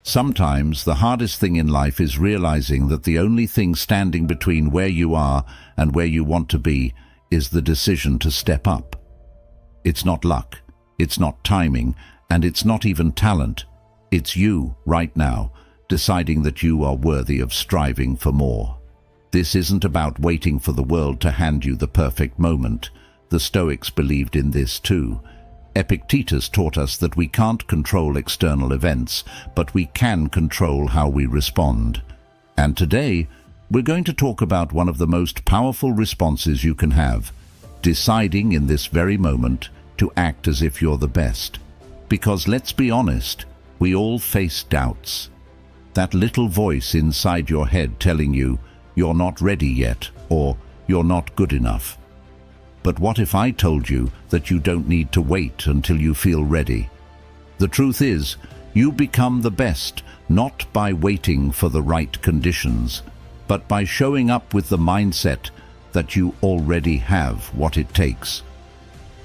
Sometimes the hardest thing in life is realizing that the only thing standing between where you are and where you want to be is the decision to step up. It's not luck, it's not timing, and it's not even talent. It's you, right now, deciding that you are worthy of striving for more. This isn't about waiting for the world to hand you the perfect moment. The Stoics believed in this too. Epictetus taught us that we can't control external events, but we can control how we respond. And today, we're going to talk about one of the most powerful responses you can have, deciding in this very moment to act as if you're the best. Because let's be honest, we all face doubts. That little voice inside your head telling you you're not ready yet, or you're not good enough. But what if I told you that you don't need to wait until you feel ready? The truth is, you become the best not by waiting for the right conditions, but by showing up with the mindset that you already have what it takes.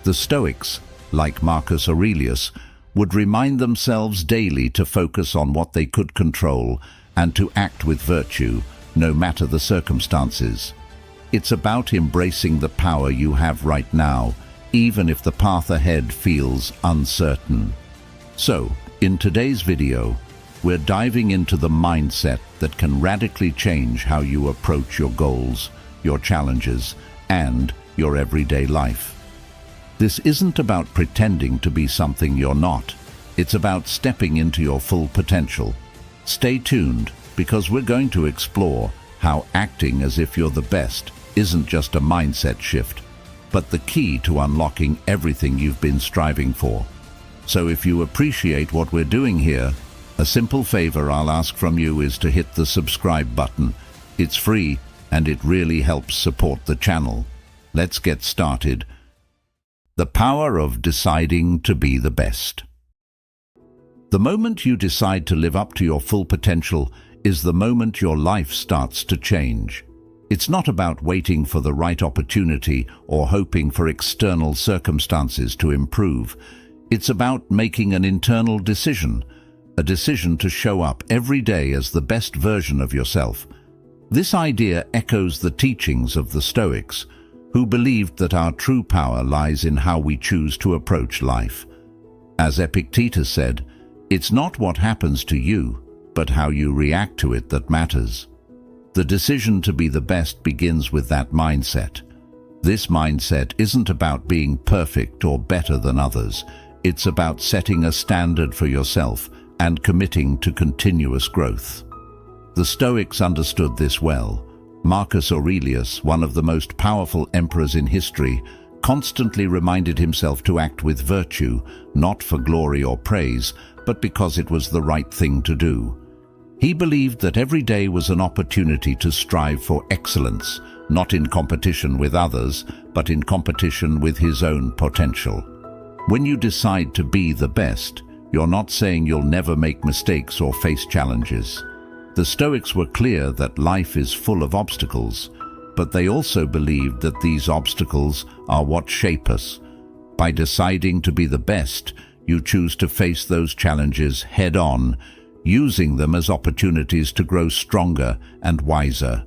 The Stoics, like Marcus Aurelius, would remind themselves daily to focus on what they could control and to act with virtue, no matter the circumstances. It's about embracing the power you have right now, even if the path ahead feels uncertain. So, in today's video, we're diving into the mindset that can radically change how you approach your goals, your challenges, and your everyday life. This isn't about pretending to be something you're not. It's about stepping into your full potential. Stay tuned, because we're going to explore how acting as if you're the best isn't just a mindset shift, but the key to unlocking everything you've been striving for. So if you appreciate what we're doing here, a simple favor I'll ask from you is to hit the subscribe button. It's free and it really helps support the channel. Let's get started. The power of deciding to be the best. The moment you decide to live up to your full potential is the moment your life starts to change. It's not about waiting for the right opportunity or hoping for external circumstances to improve. It's about making an internal decision, a decision to show up every day as the best version of yourself. This idea echoes the teachings of the Stoics, who believed that our true power lies in how we choose to approach life. As Epictetus said, it's not what happens to you, but how you react to it that matters. The decision to be the best begins with that mindset. This mindset isn't about being perfect or better than others. It's about setting a standard for yourself and committing to continuous growth. The Stoics understood this well. Marcus Aurelius, one of the most powerful emperors in history, constantly reminded himself to act with virtue, not for glory or praise, but because it was the right thing to do. He believed that every day was an opportunity to strive for excellence, not in competition with others, but in competition with his own potential. When you decide to be the best, you're not saying you'll never make mistakes or face challenges. The Stoics were clear that life is full of obstacles, but they also believed that these obstacles are what shape us. By deciding to be the best, you choose to face those challenges head-on, using them as opportunities to grow stronger and wiser.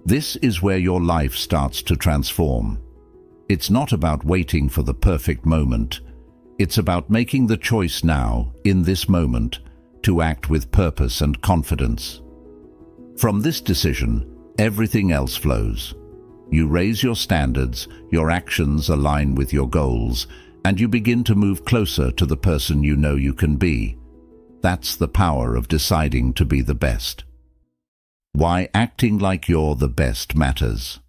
This is where your life starts to transform. It's not about waiting for the perfect moment. It's about making the choice now, in this moment, to act with purpose and confidence. From this decision, everything else flows. You raise your standards, your actions align with your goals, and you begin to move closer to the person you know you can be. That's the power of deciding to be the best. Why acting like you're the best matters.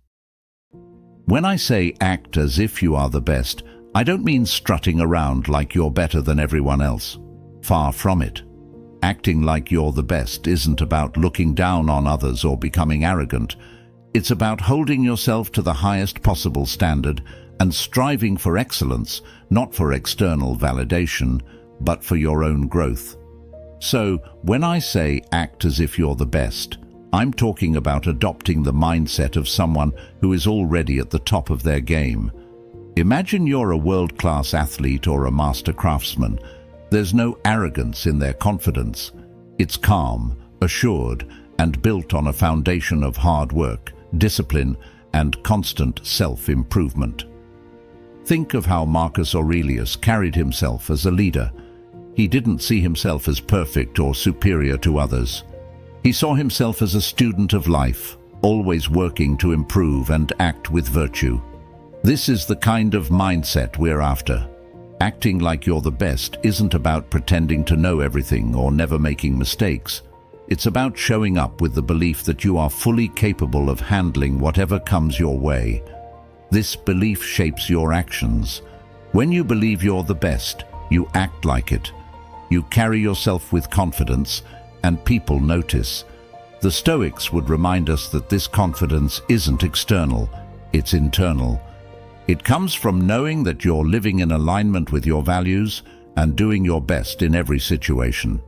When I say act as if you are the best, I don't mean strutting around like you're better than everyone else. Far from it. Acting like you're the best isn't about looking down on others or becoming arrogant. It's about holding yourself to the highest possible standard and striving for excellence, not for external validation, but for your own growth. So, when I say act as if you're the best, I'm talking about adopting the mindset of someone who is already at the top of their game. Imagine you're a world-class athlete or a master craftsman. There's no arrogance in their confidence. It's calm, assured, and built on a foundation of hard work, discipline, and constant self-improvement. Think of how Marcus Aurelius carried himself as a leader. He didn't see himself as perfect or superior to others. He saw himself as a student of life, always working to improve and act with virtue. This is the kind of mindset we're after. Acting like you're the best isn't about pretending to know everything or never making mistakes. It's about showing up with the belief that you are fully capable of handling whatever comes your way. This belief shapes your actions. When you believe you're the best, you act like it. You carry yourself with confidence, and people notice. The Stoics would remind us that this confidence isn't external, it's internal. It comes from knowing that you're living in alignment with your values and doing your best in every situation.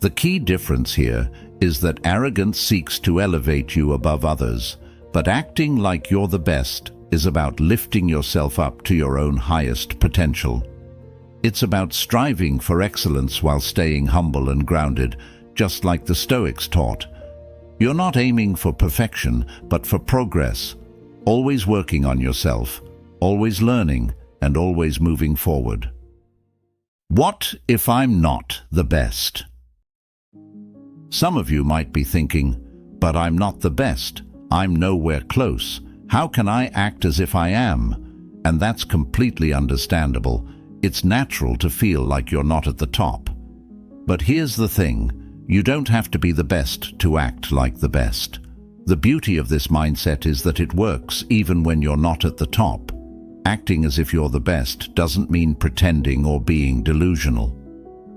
The key difference here is that arrogance seeks to elevate you above others, but acting like you're the best is about lifting yourself up to your own highest potential. It's about striving for excellence while staying humble and grounded, just like the Stoics taught. You're not aiming for perfection, but for progress, always working on yourself, always learning, and always moving forward. What if I'm not the best? Some of you might be thinking, but I'm not the best. I'm nowhere close. How can I act as if I am? And that's completely understandable. It's natural to feel like you're not at the top. But here's the thing, you don't have to be the best to act like the best. The beauty of this mindset is that it works even when you're not at the top. Acting as if you're the best doesn't mean pretending or being delusional.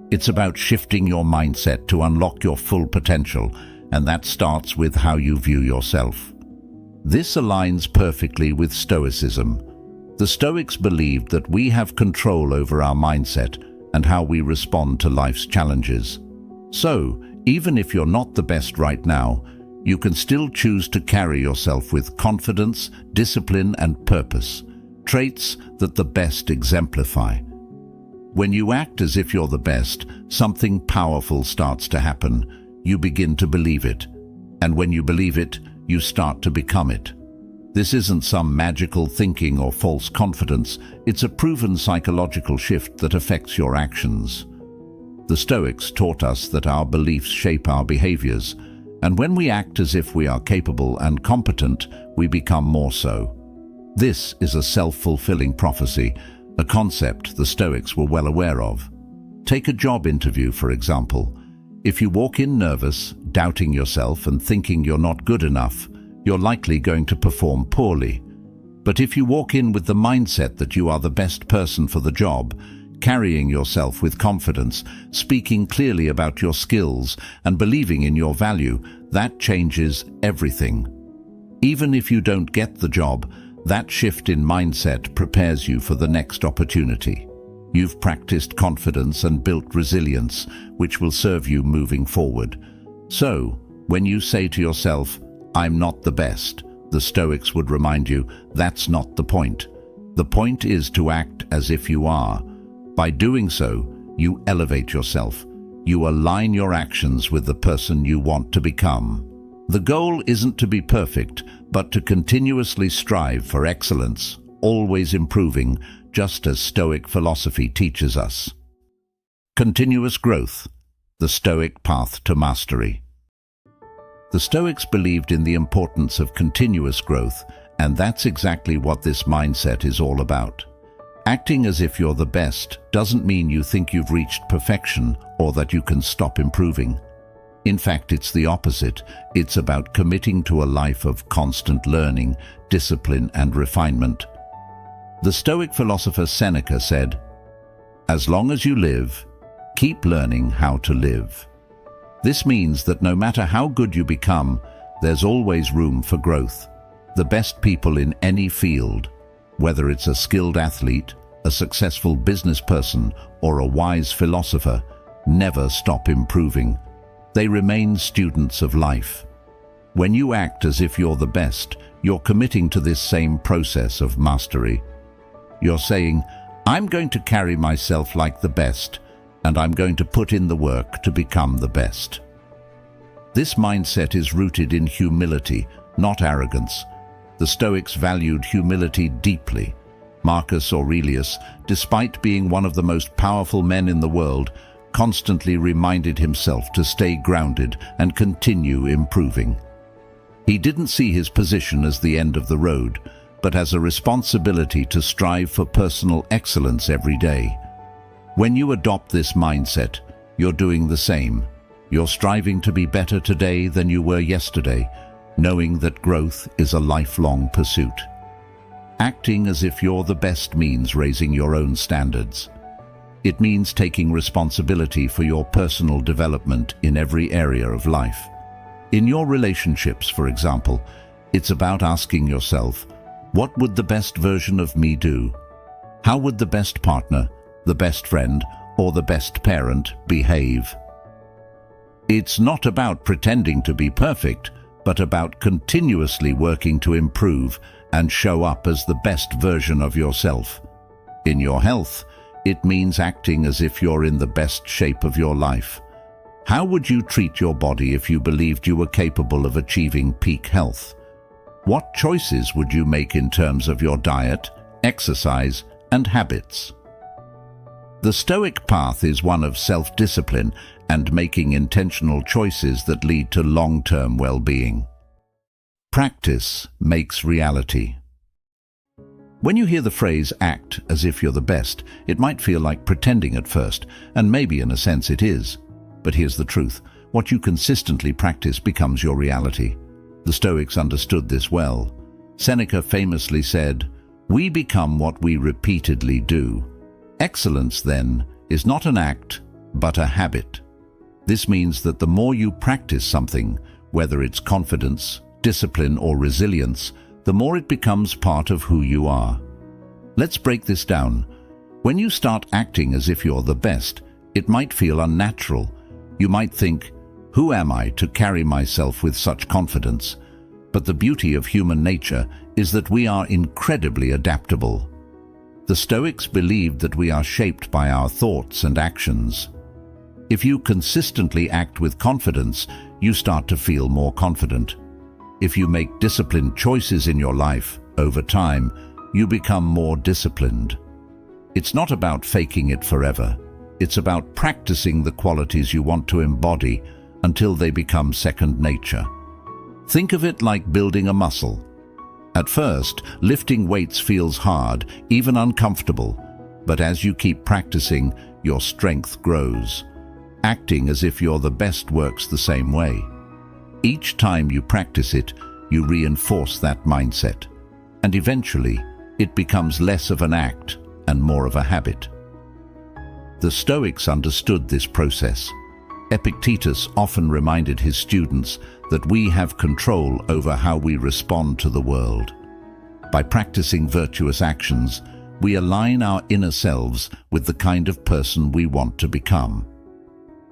It's about shifting your mindset to unlock your full potential, and that starts with how you view yourself. This aligns perfectly with Stoicism. The Stoics believed that we have control over our mindset and how we respond to life's challenges. So, even if you're not the best right now, you can still choose to carry yourself with confidence, discipline, and purpose, traits that the best exemplify. When you act as if you're the best, something powerful starts to happen. You begin to believe it. And when you believe it, you start to become it. This isn't some magical thinking or false confidence. It's a proven psychological shift that affects your actions. The Stoics taught us that our beliefs shape our behaviors, and when we act as if we are capable and competent, we become more so. This is a self-fulfilling prophecy, a concept the Stoics were well aware of. Take a job interview, for example. If you walk in nervous, doubting yourself and thinking you're not good enough, you're likely going to perform poorly. But if you walk in with the mindset that you are the best person for the job, carrying yourself with confidence, speaking clearly about your skills, and believing in your value, that changes everything. Even if you don't get the job, that shift in mindset prepares you for the next opportunity. You've practiced confidence and built resilience, which will serve you moving forward. So, when you say to yourself, "I'm not the best," the Stoics would remind you, that's not the point. The point is to act as if you are. By doing so, you elevate yourself. You align your actions with the person you want to become. The goal isn't to be perfect, but to continuously strive for excellence, always improving, just as Stoic philosophy teaches us. Continuous growth, the Stoic path to mastery. The Stoics believed in the importance of continuous growth, and that's exactly what this mindset is all about. Acting as if you're the best doesn't mean you think you've reached perfection or that you can stop improving. In fact, it's the opposite. It's about committing to a life of constant learning, discipline, and refinement. The Stoic philosopher Seneca said, "As long as you live, keep learning how to live." This means that no matter how good you become, there's always room for growth. The best people in any field, whether it's a skilled athlete, a successful business person, or a wise philosopher, never stop improving. They remain students of life. When you act as if you're the best, you're committing to this same process of mastery. You're saying, "I'm going to carry myself like the best," and I'm going to put in the work to become the best. This mindset is rooted in humility, not arrogance. The Stoics valued humility deeply. Marcus Aurelius, despite being one of the most powerful men in the world, constantly reminded himself to stay grounded and continue improving. He didn't see his position as the end of the road, but as a responsibility to strive for personal excellence every day. When you adopt this mindset, you're doing the same. You're striving to be better today than you were yesterday, knowing that growth is a lifelong pursuit. Acting as if you're the best means raising your own standards. It means taking responsibility for your personal development in every area of life. In your relationships, for example, it's about asking yourself, what would the best version of me do? How would the best partner, the best friend, or the best parent behave? It's not about pretending to be perfect, but about continuously working to improve and show up as the best version of yourself. In your health, it means acting as if you're in the best shape of your life. How would you treat your body if you believed you were capable of achieving peak health? What choices would you make in terms of your diet, exercise, and habits? The Stoic path is one of self-discipline and making intentional choices that lead to long-term well-being. Practice makes reality. When you hear the phrase act as if you're the best, it might feel like pretending at first, and maybe in a sense it is. But here's the truth. What you consistently practice becomes your reality. The Stoics understood this well. Seneca famously said, "We become what we repeatedly do." Excellence, then, is not an act, but a habit. This means that the more you practice something, whether it's confidence, discipline, or resilience, the more it becomes part of who you are. Let's break this down. When you start acting as if you're the best, it might feel unnatural. You might think, who am I to carry myself with such confidence? But the beauty of human nature is that we are incredibly adaptable. The Stoics believed that we are shaped by our thoughts and actions. If you consistently act with confidence, you start to feel more confident. If you make disciplined choices in your life, over time, you become more disciplined. It's not about faking it forever. It's about practicing the qualities you want to embody until they become second nature. Think of it like building a muscle. At first, lifting weights feels hard, even uncomfortable, but as you keep practicing, your strength grows. Acting as if you're the best works the same way. Each time you practice it, you reinforce that mindset, and eventually, it becomes less of an act and more of a habit. The Stoics understood this process. Epictetus often reminded his students that we have control over how we respond to the world. By practicing virtuous actions, we align our inner selves with the kind of person we want to become.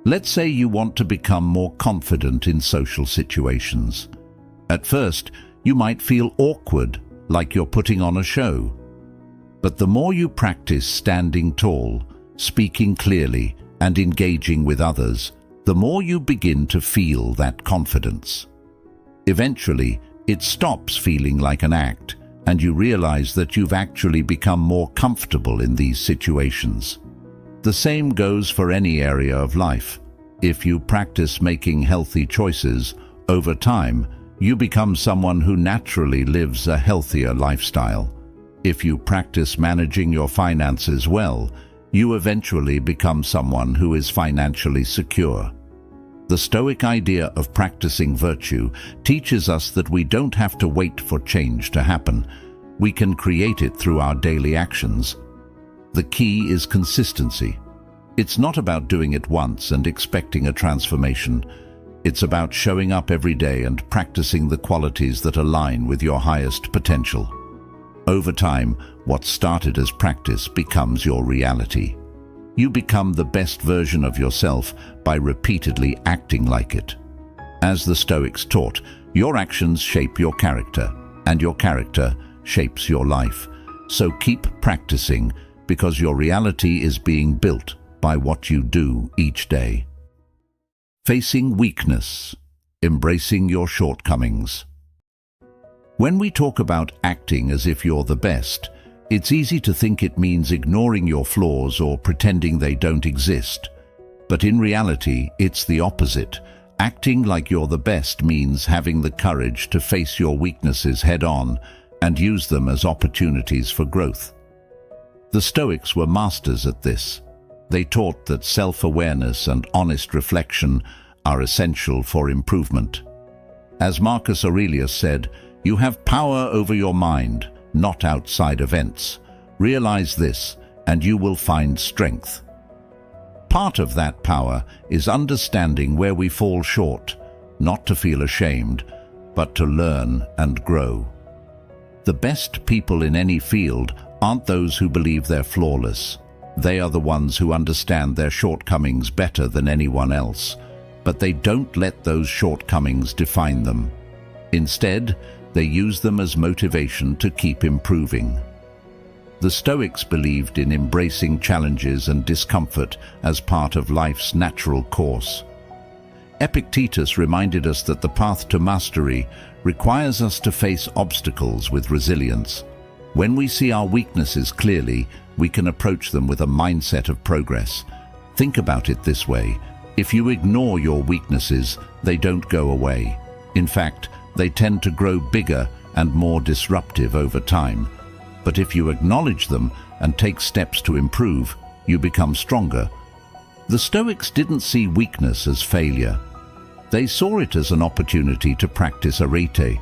Let's say you want to become more confident in social situations. At first, you might feel awkward, like you're putting on a show. But the more you practice standing tall, speaking clearly, and engaging with others, the more you begin to feel that confidence. Eventually, it stops feeling like an act, and you realize that you've actually become more comfortable in these situations. The same goes for any area of life. If you practice making healthy choices, over time, you become someone who naturally lives a healthier lifestyle. If you practice managing your finances well, you eventually become someone who is financially secure. The Stoic idea of practicing virtue teaches us that we don't have to wait for change to happen. We can create it through our daily actions. The key is consistency. It's not about doing it once and expecting a transformation. It's about showing up every day and practicing the qualities that align with your highest potential. Over time, what started as practice becomes your reality. You become the best version of yourself by repeatedly acting like it. As the Stoics taught, your actions shape your character, and your character shapes your life. So keep practicing, because your reality is being built by what you do each day. Facing weakness, embracing your shortcomings. When we talk about acting as if you're the best, it's easy to think it means ignoring your flaws or pretending they don't exist. But in reality, it's the opposite. Acting like you're the best means having the courage to face your weaknesses head-on and use them as opportunities for growth. The Stoics were masters at this. They taught that self-awareness and honest reflection are essential for improvement. As Marcus Aurelius said, "You have power over your mind, not outside events. Realize this, and you will find strength." Part of that power is understanding where we fall short, not to feel ashamed, but to learn and grow. The best people in any field aren't those who believe they're flawless. They are the ones who understand their shortcomings better than anyone else, but they don't let those shortcomings define them. Instead, they use them as motivation to keep improving. The Stoics believed in embracing challenges and discomfort as part of life's natural course. Epictetus reminded us that the path to mastery requires us to face obstacles with resilience. When we see our weaknesses clearly, we can approach them with a mindset of progress. Think about it this way: if you ignore your weaknesses, they don't go away. In fact, they tend to grow bigger and more disruptive over time. But if you acknowledge them and take steps to improve, you become stronger. The Stoics didn't see weakness as failure. They saw it as an opportunity to practice arete,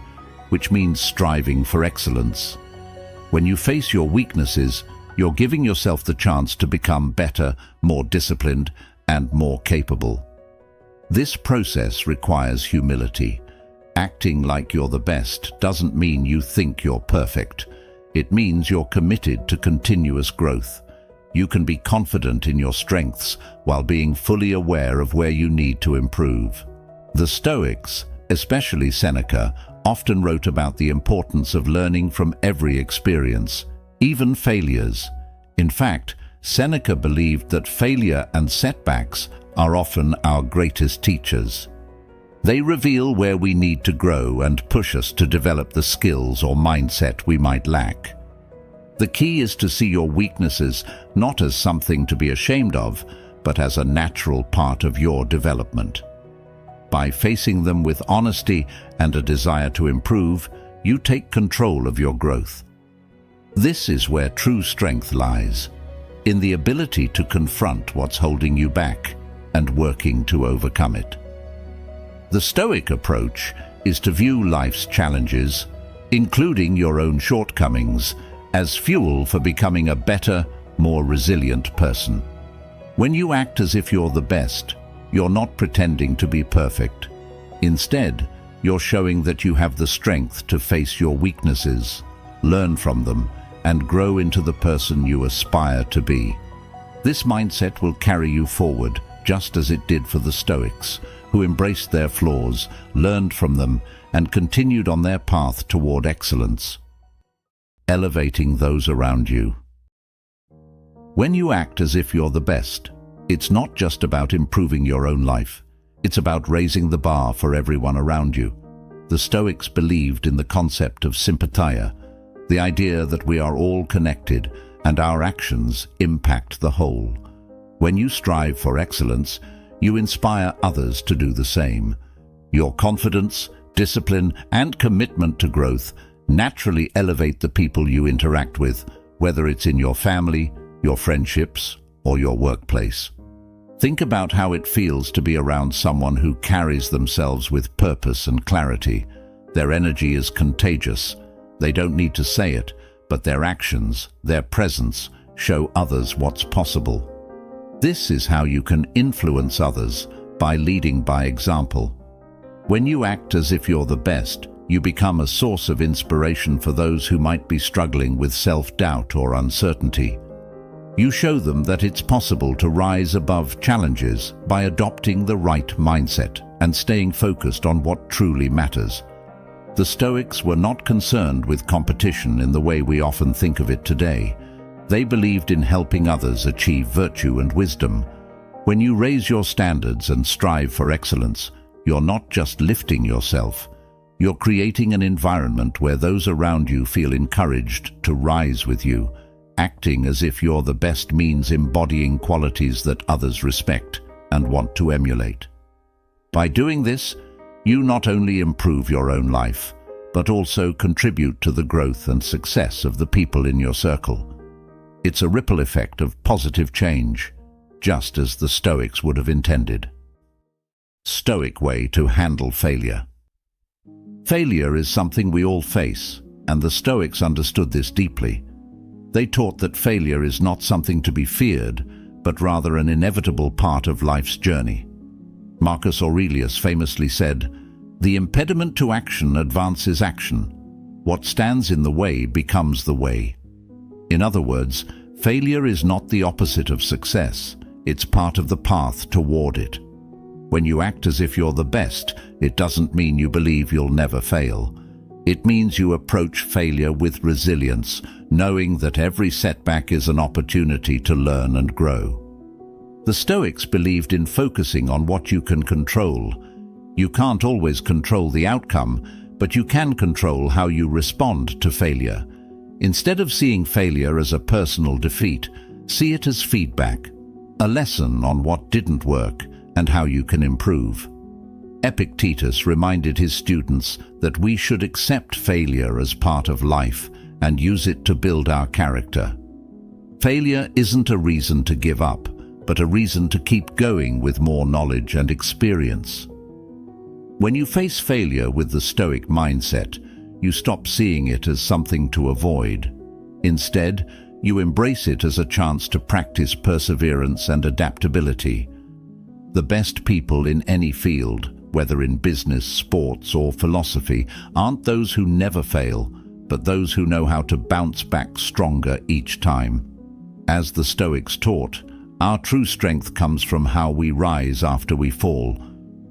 which means striving for excellence. When you face your weaknesses, you're giving yourself the chance to become better, more disciplined, and more capable. This process requires humility. Acting like you're the best doesn't mean you think you're perfect. It means you're committed to continuous growth. You can be confident in your strengths while being fully aware of where you need to improve. The Stoics, especially Seneca, often wrote about the importance of learning from every experience, even failures. In fact, Seneca believed that failure and setbacks are often our greatest teachers. They reveal where we need to grow and push us to develop the skills or mindset we might lack. The key is to see your weaknesses not as something to be ashamed of, but as a natural part of your development. By facing them with honesty and a desire to improve, you take control of your growth. This is where true strength lies, in the ability to confront what's holding you back and working to overcome it. The Stoic approach is to view life's challenges, including your own shortcomings, as fuel for becoming a better, more resilient person. When you act as if you're the best, you're not pretending to be perfect. Instead, you're showing that you have the strength to face your weaknesses, learn from them, and grow into the person you aspire to be. This mindset will carry you forward, just as it did for the Stoics, who embraced their flaws, learned from them, and continued on their path toward excellence. Elevating those around you. When you act as if you're the best, it's not just about improving your own life. It's about raising the bar for everyone around you. The Stoics believed in the concept of sympatheia, the idea that we are all connected and our actions impact the whole. When you strive for excellence, you inspire others to do the same. Your confidence, discipline, and commitment to growth naturally elevate the people you interact with, whether it's in your family, your friendships, or your workplace. Think about how it feels to be around someone who carries themselves with purpose and clarity. Their energy is contagious. They don't need to say it, but their actions, their presence, show others what's possible. This is how you can influence others, by leading by example. When you act as if you're the best, you become a source of inspiration for those who might be struggling with self-doubt or uncertainty. You show them that it's possible to rise above challenges by adopting the right mindset and staying focused on what truly matters. The Stoics were not concerned with competition in the way we often think of it today. They believed in helping others achieve virtue and wisdom. When you raise your standards and strive for excellence, you're not just lifting yourself. You're creating an environment where those around you feel encouraged to rise with you. Acting as if you're the best means embodying qualities that others respect and want to emulate. By doing this, you not only improve your own life, but also contribute to the growth and success of the people in your circle. It's a ripple effect of positive change, just as the Stoics would have intended. Stoic way to handle failure. Failure is something we all face, and the Stoics understood this deeply. They taught that failure is not something to be feared, but rather an inevitable part of life's journey. Marcus Aurelius famously said, "The impediment to action advances action. What stands in the way becomes the way." In other words, failure is not the opposite of success. It's part of the path toward it. When you act as if you're the best, it doesn't mean you believe you'll never fail. It means you approach failure with resilience, knowing that every setback is an opportunity to learn and grow. The Stoics believed in focusing on what you can control. You can't always control the outcome, but you can control how you respond to failure. Instead of seeing failure as a personal defeat, see it as feedback, a lesson on what didn't work and how you can improve. Epictetus reminded his students that we should accept failure as part of life and use it to build our character. Failure isn't a reason to give up, but a reason to keep going with more knowledge and experience. When you face failure with the Stoic mindset, you stop seeing it as something to avoid. Instead, you embrace it as a chance to practice perseverance and adaptability. The best people in any field, whether in business, sports, or philosophy, aren't those who never fail, but those who know how to bounce back stronger each time. As the Stoics taught, our true strength comes from how we rise after we fall.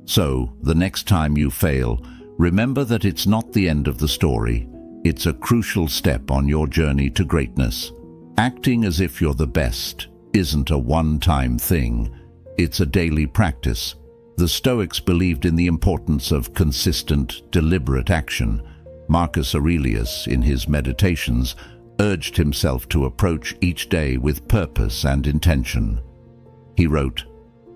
So, the next time you fail, remember that it's not the end of the story. It's a crucial step on your journey to greatness. Acting as if you're the best isn't a one-time thing. It's a daily practice. The Stoics believed in the importance of consistent, deliberate action. Marcus Aurelius, in his Meditations, urged himself to approach each day with purpose and intention. He wrote,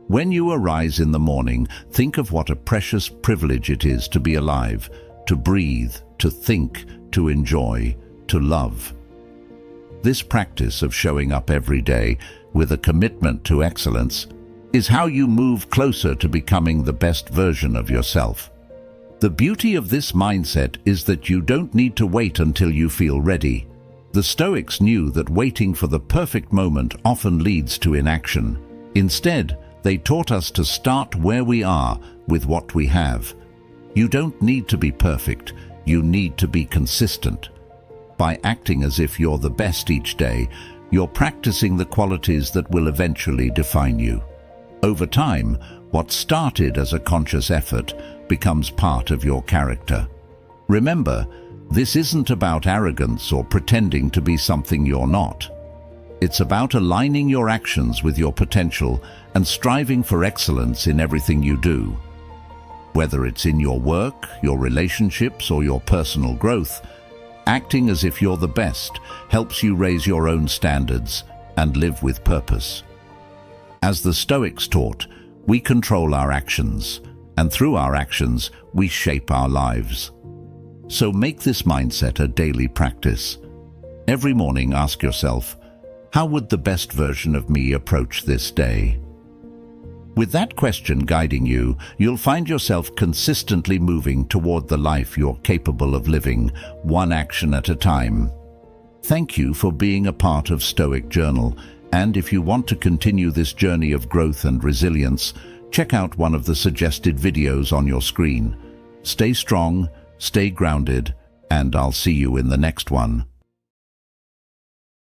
"When you arise in the morning, think of what a precious privilege it is to be alive, to breathe, to think, to enjoy, to love." This practice of showing up every day with a commitment to excellence is how you move closer to becoming the best version of yourself. The beauty of this mindset is that you don't need to wait until you feel ready. The Stoics knew that waiting for the perfect moment often leads to inaction. Instead, they taught us to start where we are with what we have. You don't need to be perfect, you need to be consistent. By acting as if you're the best each day, you're practicing the qualities that will eventually define you. Over time, what started as a conscious effort becomes part of your character. Remember, this isn't about arrogance or pretending to be something you're not. It's about aligning your actions with your potential and striving for excellence in everything you do. Whether it's in your work, your relationships, or your personal growth, acting as if you're the best helps you raise your own standards and live with purpose. As the Stoics taught, we control our actions, and through our actions, we shape our lives. So make this mindset a daily practice. Every morning, ask yourself, how would the best version of me approach this day? With that question guiding you, you'll find yourself consistently moving toward the life you're capable of living, one action at a time. Thank you for being a part of Stoic Journal. And if you want to continue this journey of growth and resilience, check out one of the suggested videos on your screen. Stay strong, stay grounded, and I'll see you in the next one.